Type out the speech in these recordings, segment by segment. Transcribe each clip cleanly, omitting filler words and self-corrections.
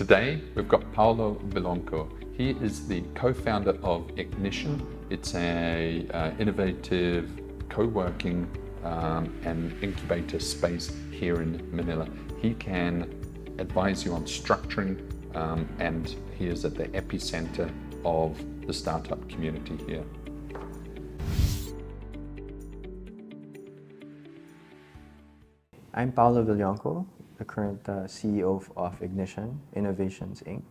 Today we've got Paolo Villonco. He is the co-founder of Ignition. It's a innovative co-working and incubator space here in Manila. He can advise you on structuring and he is at the epicenter of the startup community here. I'm Paolo Villonco, the current CEO of Ignition Innovations, Inc.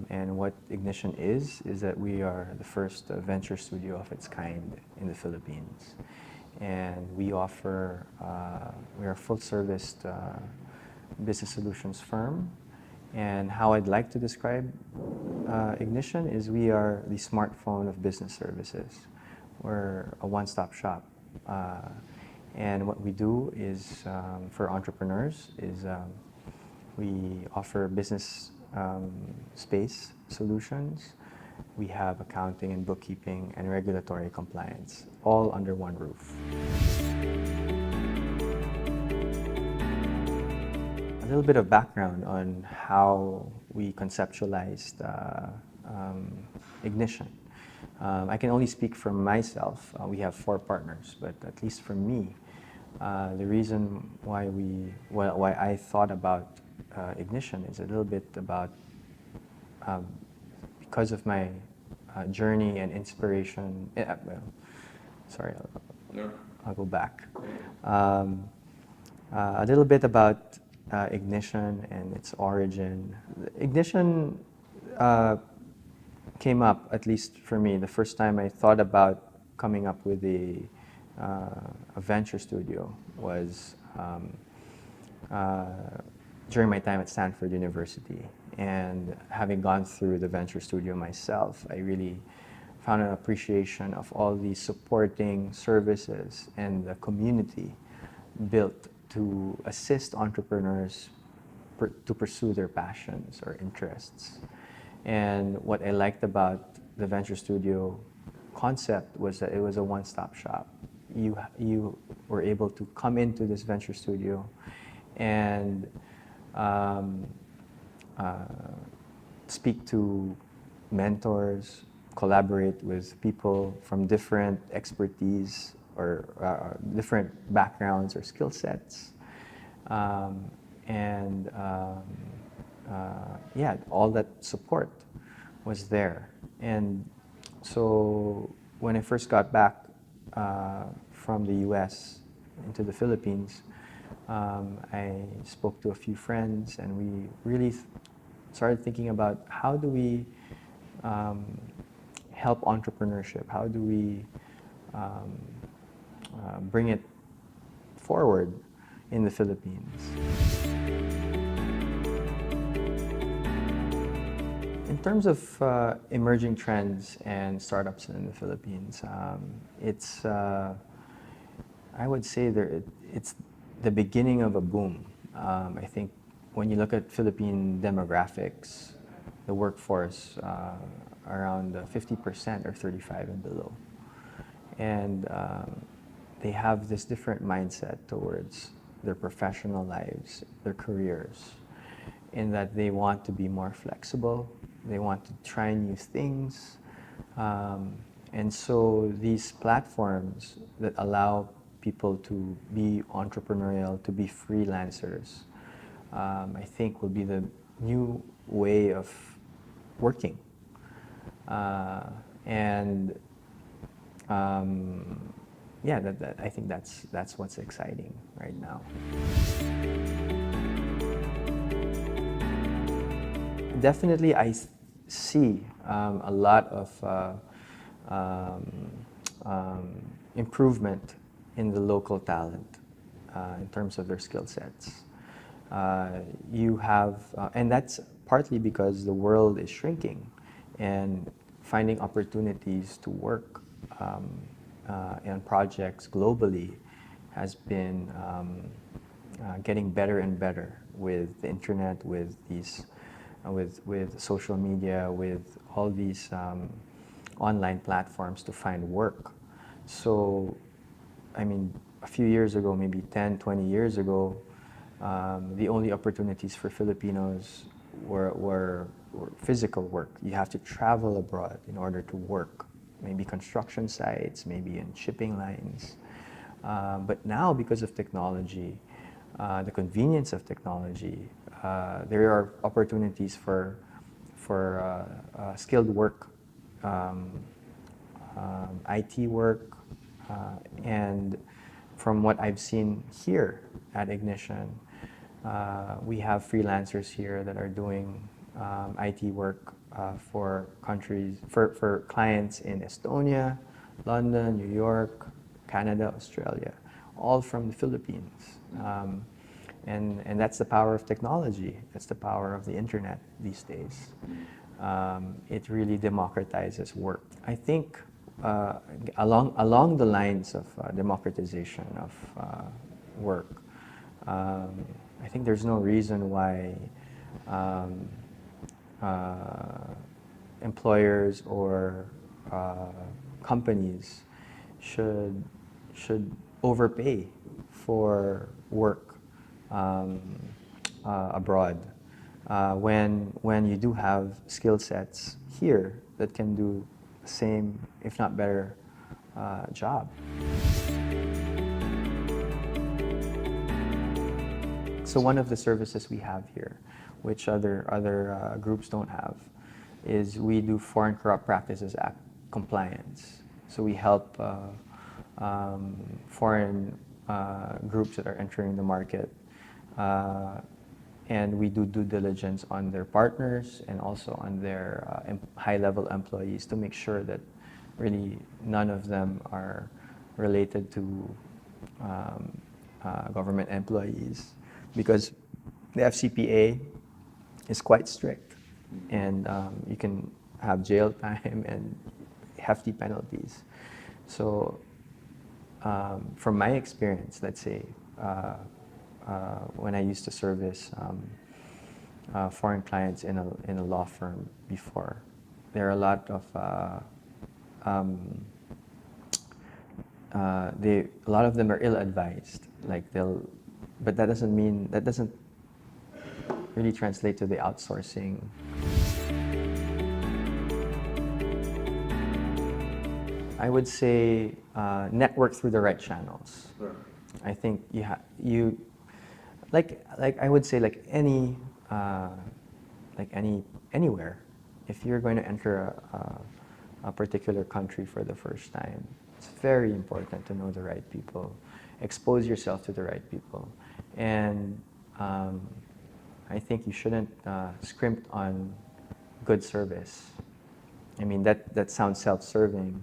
And what Ignition is that we are the first venture studio of its kind in the Philippines. And we offer, we are a full-service business solutions firm. And how I'd like to describe Ignition is we are the smartphone of business services. We're a one-stop shop. And what we do is, for entrepreneurs, is we offer business space solutions. We have accounting and bookkeeping and regulatory compliance, all under one roof. A little bit of background on how we conceptualized Ignition. I can only speak for myself. We have 4 partners, but at least for me, the reason why I thought about Ignition is a little bit about because of my journey and inspiration. Sorry, I'll go back. A little bit about Ignition and its origin. Ignition came up, at least for me, the first time I thought about coming up with a venture studio was during my time at Stanford University. And having gone through the venture studio myself, I really found an appreciation of all the supporting services and the community built to assist entrepreneurs to pursue their passions or interests. And what I liked about the venture studio concept was that it was a one-stop shop. You were able to come into this venture studio and speak to mentors, collaborate with people from different expertise or different backgrounds or skill sets. Yeah, all that support was there. And so when I first got back from the US into the Philippines, I spoke to a few friends and we really started thinking about how do we help entrepreneurship? How do we bring it forward in the Philippines? In terms of emerging trends and startups in the Philippines, it's, I would say it's the beginning of a boom. I think when you look at Philippine demographics, the workforce around 50% are 35 and below. And they have this different mindset towards their professional lives, their careers, in that they want to be more flexible, they want to try new things. And so these platforms that allow people to be entrepreneurial, to be freelancers, I think will be the new way of working. Yeah, I think that's what's exciting right now. Definitely, I see a lot of improvement in the local talent in terms of their skill sets. You have, and that's partly because the world is shrinking, and finding opportunities to work on projects globally has been getting better and better with the internet, with these, with social media, with all these online platforms to find work. So, I mean, a few years ago, maybe 10, 20 years ago, the only opportunities for Filipinos were physical work. You have to travel abroad in order to work, maybe construction sites, maybe in shipping lines. But now, because of technology, the convenience of technology, there are opportunities for skilled work, IT work, and from what I've seen here at Ignition, we have freelancers here that are doing IT work for clients in Estonia, London, New York, Canada, Australia, all from the Philippines. And that's the power of technology. That's the power of the internet these days. It really democratizes work. I think along the lines of democratization of work, I think there's no reason why employers or companies should overpay for work abroad when you do have skill sets here that can do the same, if not better, job. So one of the services we have here, which other groups don't have, is we do Foreign Corrupt Practices Act compliance. So we help foreign groups that are entering the market, and we do due diligence on their partners and also on their high-level employees to make sure that really none of them are related to government employees, because the FCPA is quite strict, and you can have jail time and hefty penalties. So from my experience, let's say, when I used to service foreign clients in a law firm before, there are a lot of a lot of them are ill-advised. But that doesn't really translate to the outsourcing. I would say network through the right channels. Sure. I think I would say anywhere, if you're going to enter a particular country for the first time, it's very important to know the right people, expose yourself to the right people, and I think you shouldn't scrimp on good service. I mean, that sounds self-serving,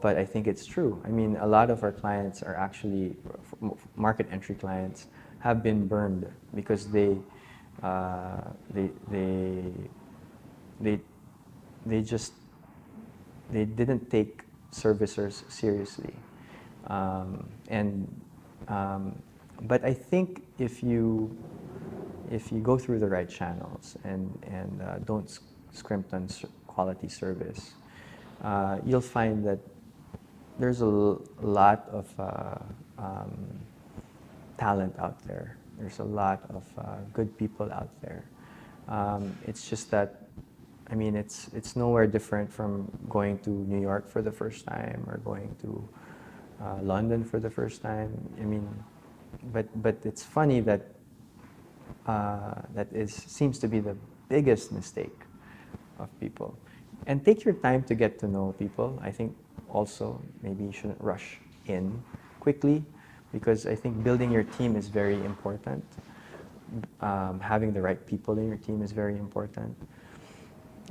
but I think it's true. I mean, a lot of our clients are actually market entry clients, have been burned because they didn't take servicers seriously, but I think if you go through the right channels and don't scrimp on quality service, you'll find that there's a lot of talent out there. There's a lot of good people out there. It's just that, I mean, it's nowhere different from going to New York for the first time or going to London for the first time. I mean, but it's funny that seems to be the biggest mistake of people. And take your time to get to know people. I think also maybe you shouldn't rush in quickly, because I think building your team is very important. Having the right people in your team is very important.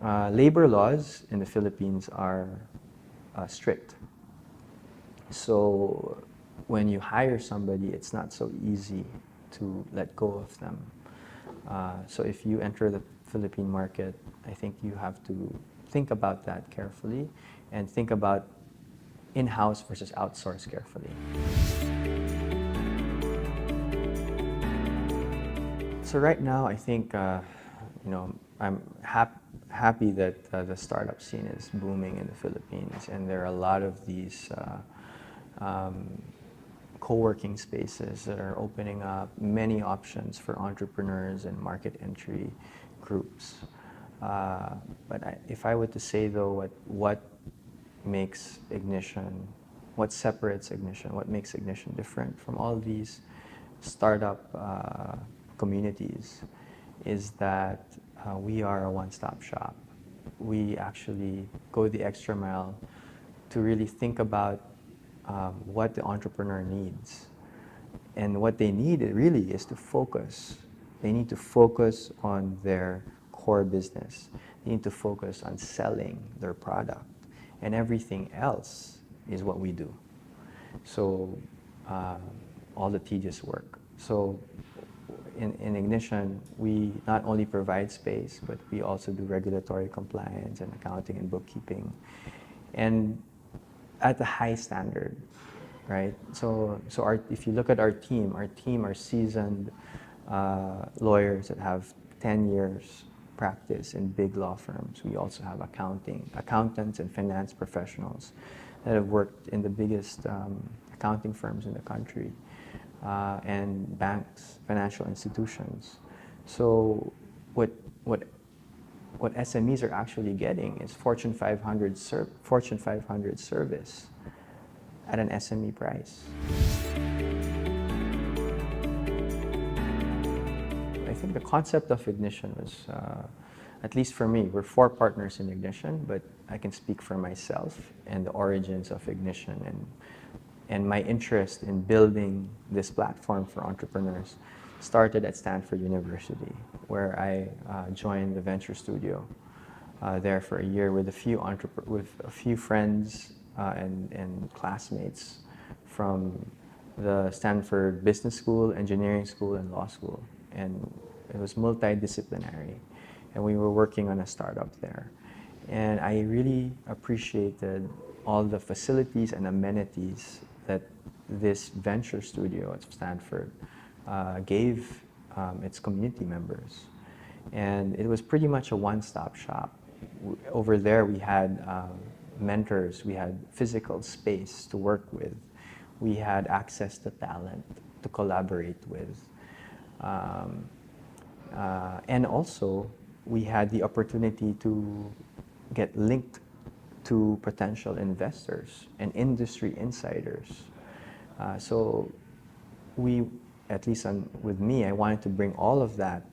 Labor laws in the Philippines are strict. So when you hire somebody, it's not so easy to let go of them. So if you enter the Philippine market, I think you have to think about that carefully and think about in-house versus outsource carefully. So right now, I think I'm happy that the startup scene is booming in the Philippines, and there are a lot of these co-working spaces that are opening up many options for entrepreneurs and market entry, groups. If I were to say though, what makes Ignition, what separates Ignition, what makes Ignition different from all these startup communities is that we are a one-stop shop. We actually go the extra mile to really think about what the entrepreneur needs. And what they need really is to focus. They need to focus on their core business. They need to focus on selling their product. And everything else is what we do. So all the tedious work. So in Ignition, we not only provide space, but we also do regulatory compliance and accounting and bookkeeping. And at a high standard, right? So if you look at our team are seasoned lawyers that have 10 years practice in big law firms. We also have accountants and finance professionals that have worked in the biggest accounting firms in the country and banks, financial institutions. So what SMEs are actually getting is Fortune 500 service at an SME price. I think the concept of Ignition was, at least for me, we're 4 partners in Ignition, but I can speak for myself and the origins of Ignition and my interest in building this platform for entrepreneurs started at Stanford University, where I joined the venture studio there for a year with a few friends and classmates from the Stanford Business School, Engineering School, and Law School. And it was multidisciplinary. And we were working on a startup there. And I really appreciated all the facilities and amenities that this venture studio at Stanford gave its community members. And it was pretty much a one-stop shop. Over there we had mentors, we had physical space to work with, we had access to talent to collaborate with. And also we had the opportunity to get linked to potential investors and industry insiders. So at least with me, I wanted to bring all of that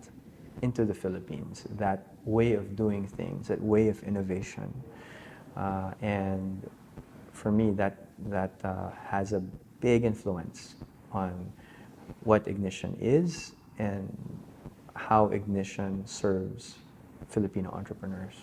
into the Philippines, that way of doing things, that way of innovation. And for me, that has a big influence on what Ignition is and how Ignition serves Filipino entrepreneurs.